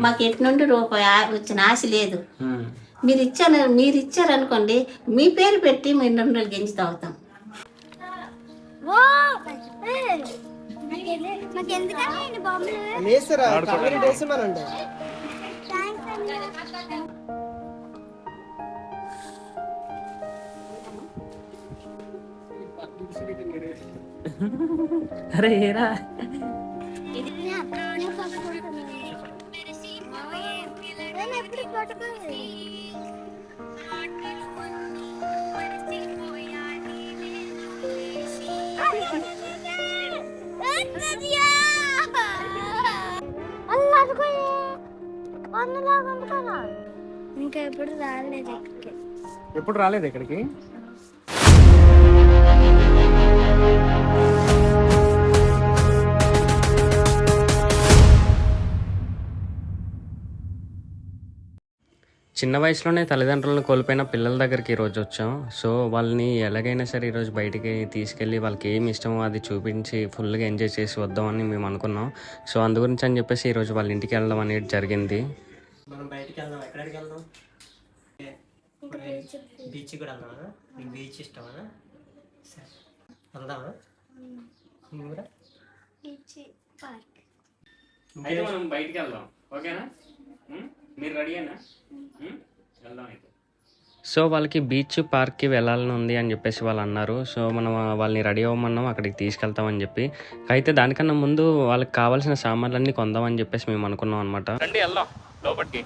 మాకు ఎటు నుండి రూపాయి వచ్చిన ఆశ లేదు. మీరు ఇచ్చారనుకోండి, మీ పేరు పెట్టి మేము 2 రోజులు గెంజి తాగుతాం. అరే ఏరా ఇంకా ఎప్పుడు రాలేదు. ఎప్పుడు రాలేదు ఇక్కడికి. చిన్న వయసులోనే తల్లిదండ్రులను కోల్పోయిన పిల్లల దగ్గరికి ఈరోజు వచ్చాం. సో వాళ్ళని ఎలాగైనా సరే ఈరోజు బయటికి తీసుకెళ్ళి వాళ్ళకి ఏమి ఇష్టమో అది చూపించి ఫుల్గా ఎంజాయ్ చేసి వద్దామని మేము అనుకున్నాం. సో అందు గురించి అని చెప్పేసి ఈరోజు వాళ్ళ ఇంటికి వెళ్ళడం అనేది జరిగింది. మనం బయటికి వెళ్దాం. ఎక్కడికి వెళ్దాం? బీచ్ కూడా వెళ్దామా? నీకు బీచ్ ఇష్టమా? సరే వెళ్దామా? అయితే మనం బయటికి వెళ్దాం. ఓకేనా? మీరు రెడీనా? వెళ్దాం అయితే. సో వాళ్ళకి బీచ్ పార్క్కి వెళ్ళాలని ఉంది అని చెప్పేసి వాళ్ళు అన్నారు. సో మనం వాళ్ళని రెడీ అవ్వమన్నాం, అక్కడికి తీసుకెళ్తామని చెప్పి. అయితే దానికన్నా ముందు వాళ్ళకి కావాల్సిన సామాన్లన్నీ కొందామని చెప్పేసి మేము అనుకున్నాం అనమాట. రండి వెళ్దాం లోపలికి.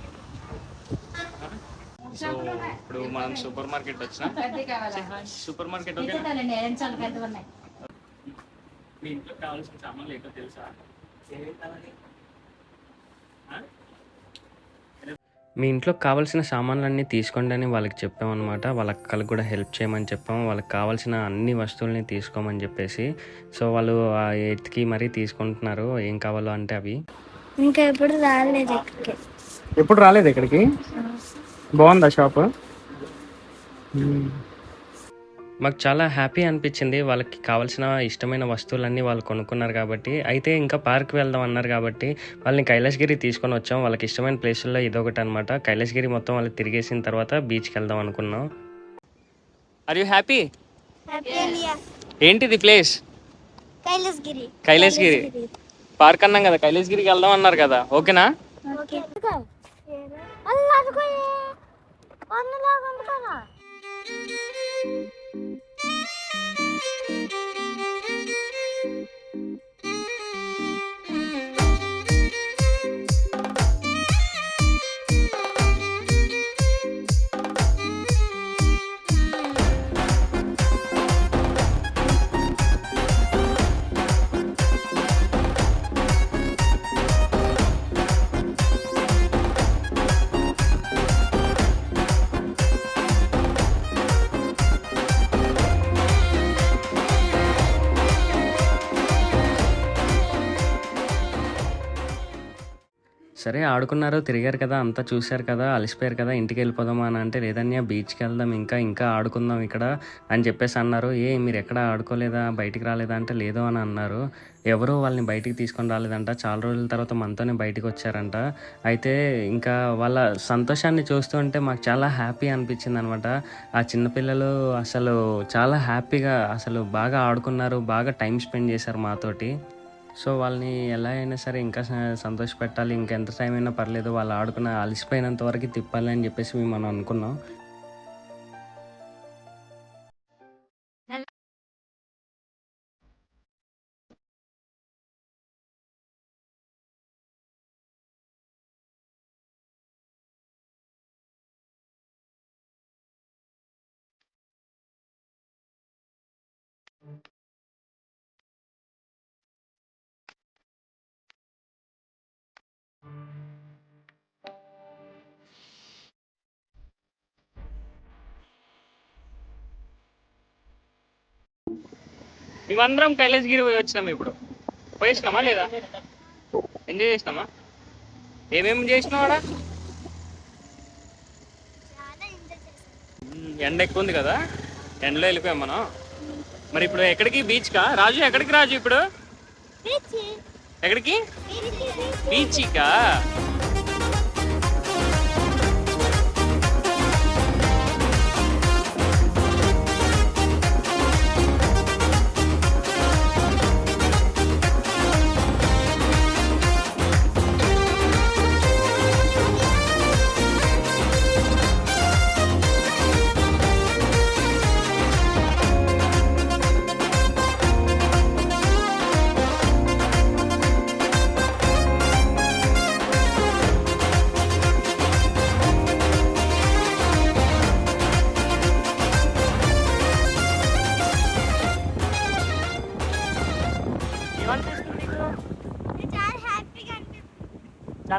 సో ఇప్పుడు మనం సూపర్ మార్కెట్ వచ్చినాం. సూపర్ మార్కెట్ మీ ఇంట్లో కావాల్సిన సామాన్లు ఏంటో తెలుసా? మీ ఇంట్లో కావాల్సిన సామాన్లన్నీ తీసుకోండి అని వాళ్ళకి చెప్పామన్నమాట. వాళ్ళ అక్కలకు కూడా హెల్ప్ చేయమని చెప్పాము. వాళ్ళకి కావాల్సిన అన్ని వస్తువుల్ని తీసుకోమని చెప్పేసి. సో వాళ్ళు ఆ ఎత్తుకి మరీ తీసుకుంటున్నారు ఏం కావాలో అంటే అవి. ఇంకా ఎప్పుడు రాలేదు. ఎప్పుడు రాలేదు ఇక్కడికి. బాగుందా షాప్? మాకు చాలా హ్యాపీ అనిపించింది. వాళ్ళకి కావాల్సిన ఇష్టమైన వస్తువులన్నీ వాళ్ళు కొనుక్కున్నారు కాబట్టి. అయితే ఇంకా పార్క్ వెళ్దాం అన్నారు కాబట్టి వాళ్ళని కైలాసగిరి తీసుకొని వచ్చాం. వాళ్ళకి ఇష్టమైన ప్లేసుల్లో ఇదొకటి అనమాట. కైలాసగిరి మొత్తం వాళ్ళు తిరిగేసిన తర్వాత బీచ్కి వెళ్దాం అనుకున్నాం. Are you happy? ఏంటిది ప్లేస్? కైలాసగిరి పార్క్ అన్నాం కదా, కైలాసగిరికి వెళ్దాం అన్నారు కదా. ఓకేనా? సరే ఆడుకున్నారు, తిరిగారు కదా, అంతా చూశారు కదా, అలసిపోయారు కదా, ఇంటికి వెళ్ళిపోదామా అని అంటే లేదన్నా బీచ్కి వెళ్దాం, ఇంకా ఆడుకుందాం ఇక్కడ అని చెప్పేసి అన్నారు. మీరు ఎక్కడ ఆడుకోలేదా, బయటికి రాలేదా అంటే లేదు అని అన్నారు. ఎవరో వాళ్ళని బయటికి తీసుకొని రాలేదంట. చాలా రోజుల తర్వాత మనతోనే బయటికి వచ్చారంట. అయితే ఇంకా వాళ్ళ సంతోషాన్ని చూస్తుంటే మాకు చాలా హ్యాపీ అనిపించింది అనమాట. ఆ చిన్నపిల్లలు అసలు చాలా హ్యాపీగా అసలు బాగా ఆడుకున్నారు, బాగా టైం స్పెండ్ చేశారు మాతోటి. సో వాళ్ళని ఎలా అయినా సరే ఇంకా సంతోష పెట్టాలి, ఇంకెంత టైం అయినా పర్లేదు, వాళ్ళు ఆడుకున్న అలసిపోయినంత వరకు తిప్పాలి అని చెప్పేసి మేము అనుకున్నాం. మేమందరం కైలాసగిరి పోయి వచ్చినాం. ఇప్పుడు పోయేసినామా లేదా? ఎంజాయ్ చేసినామా? ఏమేమి చేసినావాడా? ఎండ ఎక్కువ ఉంది కదా, ఎండలో వెళ్ళిపోయాం మనం. మరి ఇప్పుడు ఎక్కడికి? బీచ్కా? రాజు ఎక్కడికి? రాజు ఇప్పుడు ఎక్కడికి? బీచ్కా?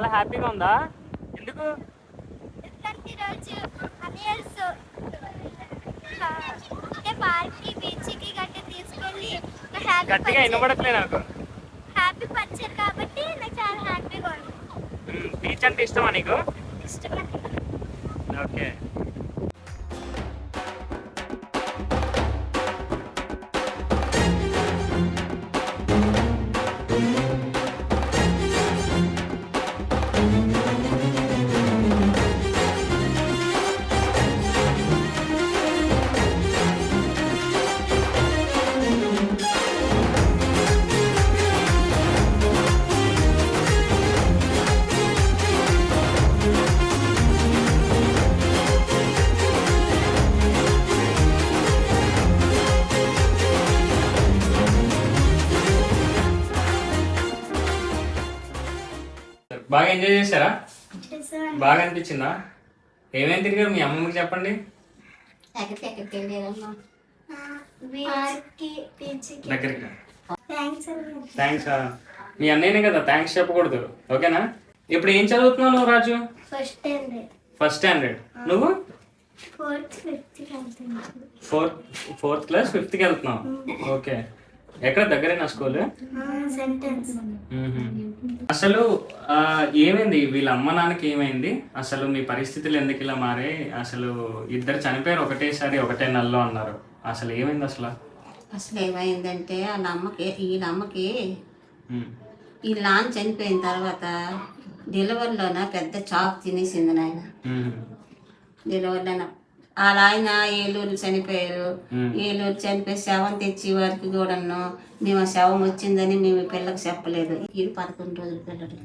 చాలా హ్యాపీగా ఉందా? ఎందుకు? ఈరోజు అనియల్స్ పార్క్కి బీచ్కి గట్టి తీసుకెళ్ళి గట్టిగా వినబడట్లే నాకు. హ్యాపీ పంచారు కాబట్టి నాకు చాలా హ్యాపీగా ఉంది. బీచ్ అంటే ఇష్టమా నీకు? ఇష్టమే. ఓకే. బాగా ఎంజాయ్ చేశారా? బాగా అనిపించిందా? ఏమేమి తిరిగారు మీ అమ్మమ్మకి చెప్పండి. ఎక్కడికి వెళ్ళారమ్మా? దగ్గరికి థ్యాంక్స్. మీ అన్నయ్యనే కదా, థ్యాంక్స్ చెప్పకూడదు, ఓకేనా? ఇప్పుడు ఏం చదువుతున్నావు నువ్వు రాజు? First standard. నువ్వు? ఫోర్త్ క్లాస్, 5th వెళ్తున్నావు. ఓకే. ఎక్కడ దగ్గరేనా స్కూల్? అసలు ఏమైంది వీళ్ళ అమ్మ నాన్నకి ఏమైంది? అసలు మీ పరిస్థితులు ఎందుకు ఇలా మారాయి? అసలు ఇద్దరు చనిపోయారు ఒకటేసారి, ఒకటే నెలలో అన్నారు. అసలు ఏమైంది అసలు ఏమైందంటే వీళ్ళ అమ్మకి ఈ నాన్న చనిపోయిన తర్వాత డెలివరీలోన పెద్ద చాక్ తినేసింది నాయన. డెలివరీలోన వాళ్ళ ఆయన ఏలూరు చనిపోయారు. ఏలూరు చనిపోయి శవం తెచ్చి వారికి కూడాను మేము ఆ శవం వచ్చిందని మేము పిల్లకి చెప్పలేదు. ఈడు 11 రోజులు పిల్లడు.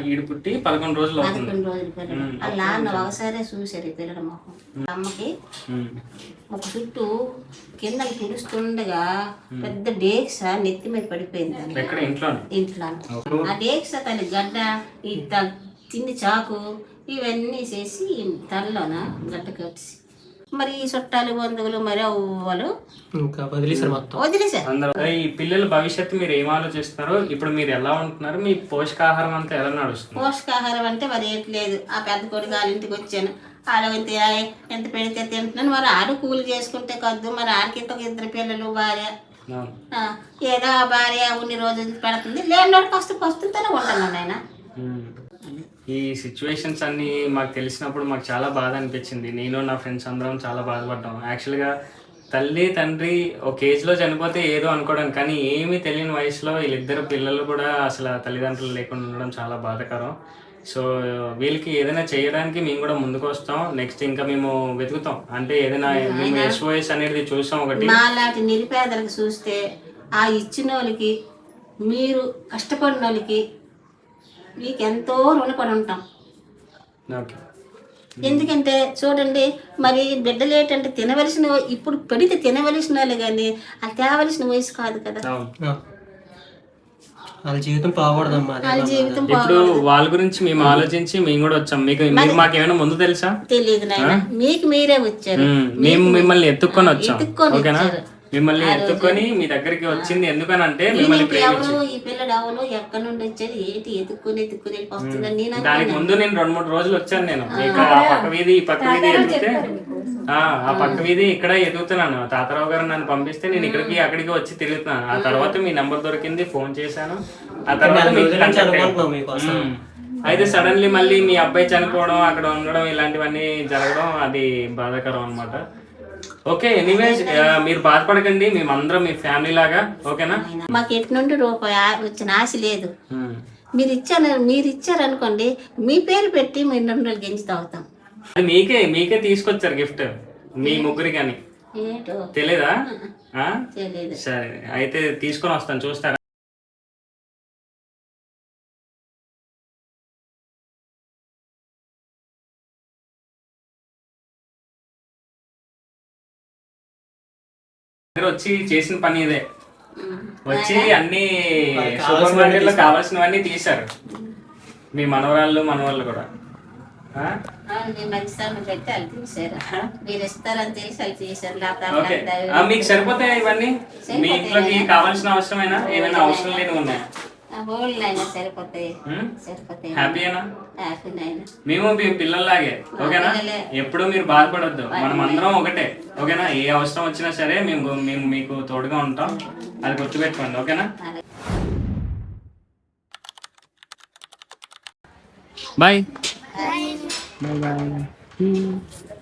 ఈడు పుట్టి 11 రోజులు 11 రోజులు పిల్లడు. వాళ్ళ నాన్న ఒకసారి చూసారు ఈ పిల్లడు మొహం. అమ్మకి ఒక చుట్టూ కింద తుడుస్తుండగా పెద్ద డేక్స నెత్తి మీద పడిపోయింది ఇంట్లో. ఆ డేక్స తల్లి గడ్డ, ఈ తిండి చాకు ఇవన్నీ చేసి తలలోన గడ్డ కట్టి మరి ఈ చుట్టాలు బంధువులు మరి అవ్వలు ఇంకా వదిలేశారు. అందరూ ఈ పిల్లల భవిష్యత్తు మీరు ఏం ఆలోచిస్తున్నారో, ఇప్పుడు మీరు ఎలా ఉంటున్నారు, మీ పోషకాహారం అంతా ఎలా నడుస్తుంది? పోషకాహారం అంటే మరి ఏట్లేదు. ఆ పెద్ద కొడుకు వాళ్ళ ఇంటికి వచ్చాను, ఆడవంతే ఎంత పెడితే తింటున్నాను. మరి ఆడు కూలి చేసుకుంటే కద్దు, మరి ఆడికి 2 పిల్లలు భార్య. ఏదో ఆ భార్య ఉన్ని రోజులు పెడుతుంది, లేనివాడు పస్తులతోనే ఉంటున్నాను ఆయన. ఈ సిచ్యువేషన్స్ అన్నీ మాకు తెలిసినప్పుడు మాకు చాలా బాధ అనిపించింది. నేను నా ఫ్రెండ్స్ అందరం చాలా బాధపడ్డాం. యాక్చువల్గా తల్లి తండ్రి ఒక ఏజ్లో చనిపోతే ఏదో అనుకోవడం, కానీ ఏమీ తెలియని వయసులో వీళ్ళిద్దరు పిల్లలు కూడా అసలు తల్లిదండ్రులు లేకుండా ఉండడం చాలా బాధాకరం. సో వీళ్ళకి ఏదైనా చేయడానికి మేము కూడా ముందుకు వస్తాం. నెక్స్ట్ ఇంకా మేము వెతుకుతాం, అంటే ఏదైనా మేము SOS అనేది చూసాం ఒకటి. మాలాంటి నిరుపేదలకు చూస్తే ఆ ఇచ్చిన వాళ్ళకి, మీరు కష్టపడిన వాళ్ళకి మీకు ఎంతో రుణపడి ఉంటాం. ఎందుకంటే చూడండి, మరి బిడ్డలు ఏంటంటే తినవలసిన, ఇప్పుడు పెడితే తినవలసిన వాళ్ళు కానీ అది తేవలసిన వయసు కాదు కదా. వాళ్ళ జీవితం పోకూడదమ్మా. ఇప్పుడు వాళ్ళ గురించి మేము ఆలోచించి మేము కూడా వచ్చాం. మీకు మాకేమైనా ముందు తెలుసా? తెలియదు నాయన, మీకు మీరే వచ్చారు. మేము మిమ్మల్ని ఎత్తుక్కొని వచ్చాం, ఓకేనా? మిమ్మల్ని ఎత్తుకొని మీ దగ్గరికి వచ్చింది ఎందుకని అంటే మిమ్మల్ని ఎవరు ఈ పిల్లడు ఎవరు ఎక్కడి నుండి వచ్చారు ఏంటి ఎత్తుకొని వస్తుందని. దానికి ముందు నేను 2-3 రోజులు వచ్చాను. నేను ఆ పక్క వీధి ఈ పక్క వీధి ఎదిగితే ఆ పక్క వీధి ఇక్కడ ఎదుగుతున్నాను. తాతారావు గారు నన్ను పంపిస్తే నేను ఇక్కడికి అక్కడికి వచ్చి తిరుగుతున్నాను. ఆ తర్వాత మీ నెంబర్ దొరికింది, ఫోన్ చేశాను. ఆ తర్వాత అయితే సడన్లీ మళ్ళీ మీ అబ్బాయి చనిపోవడం, అక్కడ ఉండడం, ఇలాంటివన్నీ జరగడం అది బాధాకరం అన్నమాట. ఓకే, ఎనీవేస్ మీరు బాధపడకండి, మేమందరం మీ ఫ్యామిలీ లాగా, ఓకేనా? మాకు ఎటు నుండి రూపాయి వచ్చిన ఆశ లేదు. మీరు ఇచ్చారనుకోండి, మీ పేరు పెట్టి మీ 2 రోజులు గెంజి తాగుతాం. మీకే తీసుకొచ్చారు గిఫ్ట్ మీ ముగ్గురి కానీ తెలీదా? సరే అయితే తీసుకొని వస్తాను, చూస్తారా? వచ్చి చేసిన పని ఇదే, వచ్చి అన్ని సూపర్ మార్కెట్ లో కావాల్సినవన్నీ తీశారు మీ మనవరాళ్ళు మనవాళ్ళు కూడా. మీకు సరిపోతాయి ఇవన్నీ? మీ ఇంట్లోకి కావాల్సిన అవసరమైనా ఏమైనా అవసరం లేని ఉన్నాయా? గోల్డ్ అయినా సరిపోతాయి ఉమ్? సరిపోతాయి. హ్యాపీయేనా? హ్యాపీ నాయన. మేము మీ పిల్లల్లాగే, ఓకేనా? పిల్లలే. ఎప్పుడు మీరు బాధపడొద్దు, మనం అందరం ఒకటే, ఓకేనా? ఏ అవసరం వచ్చినా సరే మేము మీకు తోడుగా ఉంటాం, అది గుర్తుపెట్టుకోండి, ఓకేనా? Bye bye bye.